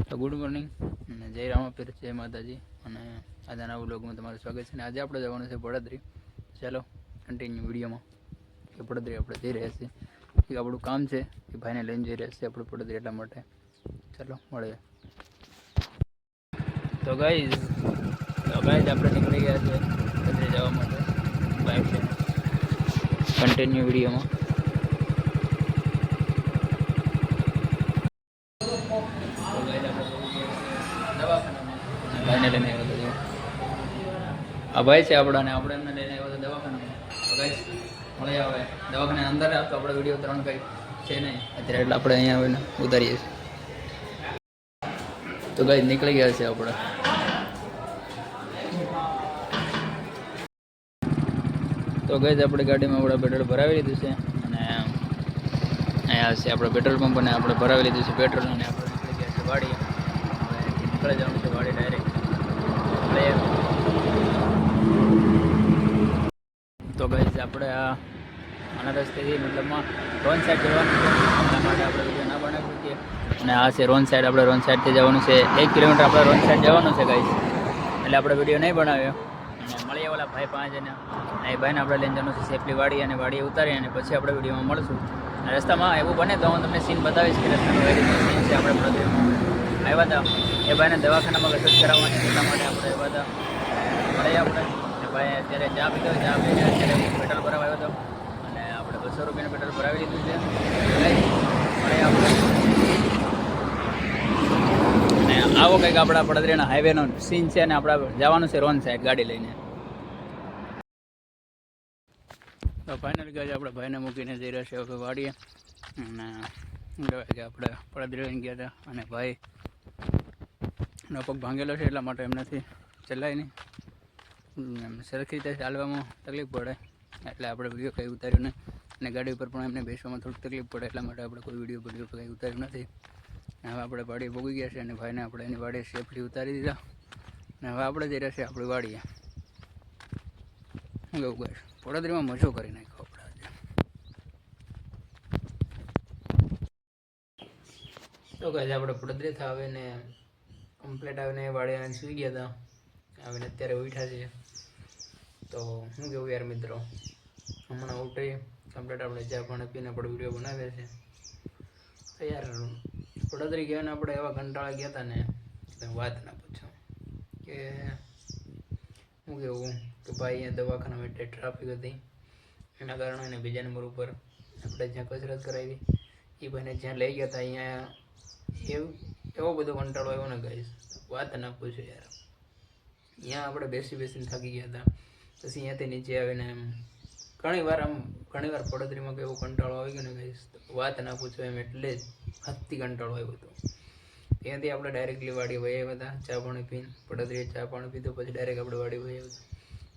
તો good morning અને જય રામાપીર, જય માતાજી. અને આજના નવા વ્લોગમાં તમારું સ્વાગત છે. અને આજે આપણે જવાનું છે પડદરી. ચાલો કન્ટિન્યુ વિડીયોમાં કે પડદરી આપણે જઈ રહ્યા છીએ. એક આપણું કામ છે કે ભાઈને લઈને જઈ રહ્યા છીએ આપણે પડદરી, એટલા માટે ચાલો મળીએ. તો ગાઈઝ આપણે નીકળી ગયા છે પડદરી જવા માટે બાઇક લઈને. કન્ટિન્યુ વિડીયોમાં ભાઈને લઈને આવ્યો હતો. આ ભાઈ છે આપણા ને આપણે એમને લઈને આવ્યો હતો દવાખાનામાં. તો ગાઈસ મળી આવે દવાખાના અંદર તો આપણે વિડીયો 3 કંઈ છે નહીં અત્યારે, એટલે આપણે અહીંયા આવીને ઉતારીએ છીએ. તો ગાઈસ નીકળી ગયા છે આપણે. તો ગાઈસ આપણે ગાડીમાં આપણે પેટ્રોલ ભરાવી લીધું છે અને અહીંયા છે આપણે પેટ્રોલ પંપ, અને આપણે ભરાવી લીધું છે પેટ્રોલ. અને આપણે નીકળી ગયા છે વાડી. નીકળી જવાનું છે વાડી ડાયરેક્ટ. તો ગાઈસ આપણે આના રસ્તેથી મતલબમાં રોન સાઈડ જવાનું છે, એટલા માટે આપણે વિડીયો ના બનાવી શકીએ. અને આ છે રોન સાઈડ. આપણે રોન સાઈડથી જવાનું છે 1 કિલોમીટર આપણે રોન સાઈડ જવાનું છે ગાઈસ, એટલે આપણે વિડીયો નહીં બનાવ્યો. અને મળીએ ઓલા ભાઈ 5 જણા, એ ભાઈને આપણે લઈને જવાનું છે સેફલી વાડી, અને વાડી ઉતારી અને પછી આપણે વિડીયોમાં મળશું. અને રસ્તામાં એવું બને તો હું તમને સીન બતાવીશ કે રસ્તામાં કઈ રીતનું સીન છે. આપણે પડદરીમાં આવ્યા હતા એ ભાઈને દવાખાનામાં વિઝિટ કરાવવાની, એટલા માટે આપણે આવ્યા હતા. મળીએ આપણે. ભાઈ અત્યારે ચા પીધો, ચા પીને અત્યારે પેટ્રોલ ભરાવા આવ્યો હતો અને આપણે 200 રૂપિયાનું પેટ્રોલ ભરાવી લીધું છે. મળીએ આપણે. અને આવો કંઈક આપણા પડદરીના હાઈવેનો સીન છે અને આપણે જવાનું છે રોન સાઈડ ગાડી લઈને. તો ફાઇનલી કહે છે આપણે ભાઈને મૂકીને જઈ રહ્યા છીએ હવે વાડીએ. અને શું કહેવાય કે આપણે પડદરી લઈને ગયા હતા અને ભાઈ નો પગ ભાંગેલો છે, એટલા માટે એમનાથી ચલાય નહીં, સરખી રીતે ચાલવામાં તકલીફ પડે, એટલે આપણે વિડીયો કંઈ ઉતાર્યું નહીં. અને ગાડી ઉપર પણ એમને બેસવામાં થોડીક તકલીફ પડે, એટલા માટે આપણે કોઈ વિડીયો કંઈ ઉતાર્યું નથી. અને હવે આપણે વાડી ભોગી ગયા છે અને ભાઈને આપણે એની વાડીએ સેફલી ઉતારી દીધા. અને હવે આપણે જઈ રહ્યા છીએ આપણી વાડીએ. શું કેવું કહીશ, પડદરીમાં મજો કરી નાખ્યો આપણે આજે. તો કહે છે આપણે પડદરીથી આવીને કમ્પ્લીટ આવીને વાડીએ આવીને સૂઈ ગયા હતા. આવીને અત્યારે ઉઠ્યા છીએ. તો શું કેવું યાર મિત્રો, હમણાં ઉઠી કમ્પ્લીટ આપણે ચા પાણી પીને આપણે વિડીયો બનાવ્યા છે. તો યાર પડદરી ગયા ને આપણે એવા કંટાળા ગયા હતા ને વાત ના પૂછો. કે શું કેવું કે ભાઈ અહીંયા દવાખાનામાં એટલે ટ્રાફિક હતી, એના કારણે એને બીજા નંબર ઉપર આપણે જ્યાં કસરત કરાવી એ ભાઈને જ્યાં લઈ ગયા હતા અહીંયા એવો બધો કંટાળો આવ્યો ને ગાઈસ, વાત ના પૂછો યાર. અહીંયા આપણે બેસીને થાકી ગયા હતા. પછી અહીંયાથી નીચે આવીને ઘણી વાર પડદરીમાં એવો કંટાળો આવી ગયો ને ગાઈસ, વાત ના પૂછો એમ. એટલે જ હદથી કંટાળો આવ્યો હતો. ત્યાંથી આપણે ડાયરેક્ટલી વાડી વહી આવ્યા હતા ચા પાણી પીને. પડદરીએ ચા પાણી પીધું પછી ડાયરેક્ટ આપણે વાડી વહી આવ્યા હતા.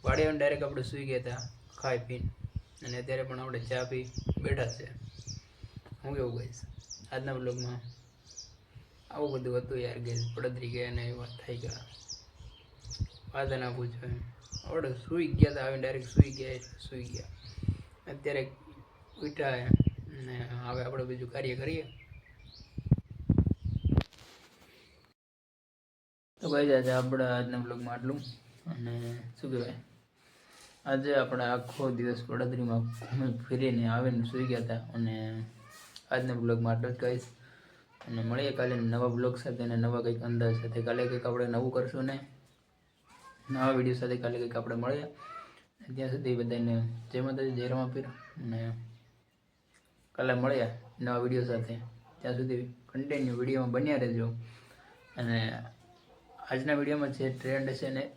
વાડી આવીને ડાયરેક્ટ આપણે સૂઈ ગયા હતા ખાઈ પીને. અને અત્યારે પણ આપણે ચા પી બેઠા છે. હું કેવું ગાઈસ, આજના બ્લોગમાં આવું બધું હતું યાર ગાઈસ. પડદરી ગયા ને એ વાત થઈ ગયા, વાત ના પૂછો એમ. આપણે સૂઈ ગયા હતા, આવીને ડાયરેક્ટ સૂઈ ગયા. અત્યારે ઉઠ્યા ને હવે આપણે બીજું કાર્ય કરીએ. તો ભાઈ આજે આપણે આજના બ્લોગમાં આટલું. અને શું કહેવાય, આજે આપણે આખો દિવસ પડદરીમાં ફરીને આવીને સૂઈ ગયા હતા. અને આજના બ્લોગમાં આટલું જ કહીશ. અને મળીએ કાલે નવા બ્લોગ સાથે અને નવા કંઈક અંદાજ સાથે. કાલે કંઈક આપણે નવું કરશું ને નવા વિડીયો સાથે કાલે કંઈક આપણે મળીએ. ત્યાં સુધી બધાને જય માતાજી, જય રામાપીર. અને કાલે મળીએ નવા વિડીયો સાથે. ત્યાં સુધી કન્ટિન્યુ વિડીયોમાં બન્યા રહેજો. અને આજના વિડીયોમાં જે ટ્રેન્ડ છે ને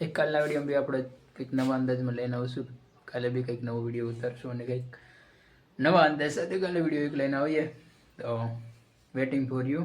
એક કાલના વિડીયોમાં બી આપણે કંઈક નવા અંદાજમાં લઈને આવશું. કાલે બી કંઈક નવો વિડીયો ઉતારશું અને કંઈક નવા અંદાજ સાથે કાલે વિડીયો એક લઈને આવીએ. તો વેટિંગ ફોર યુ.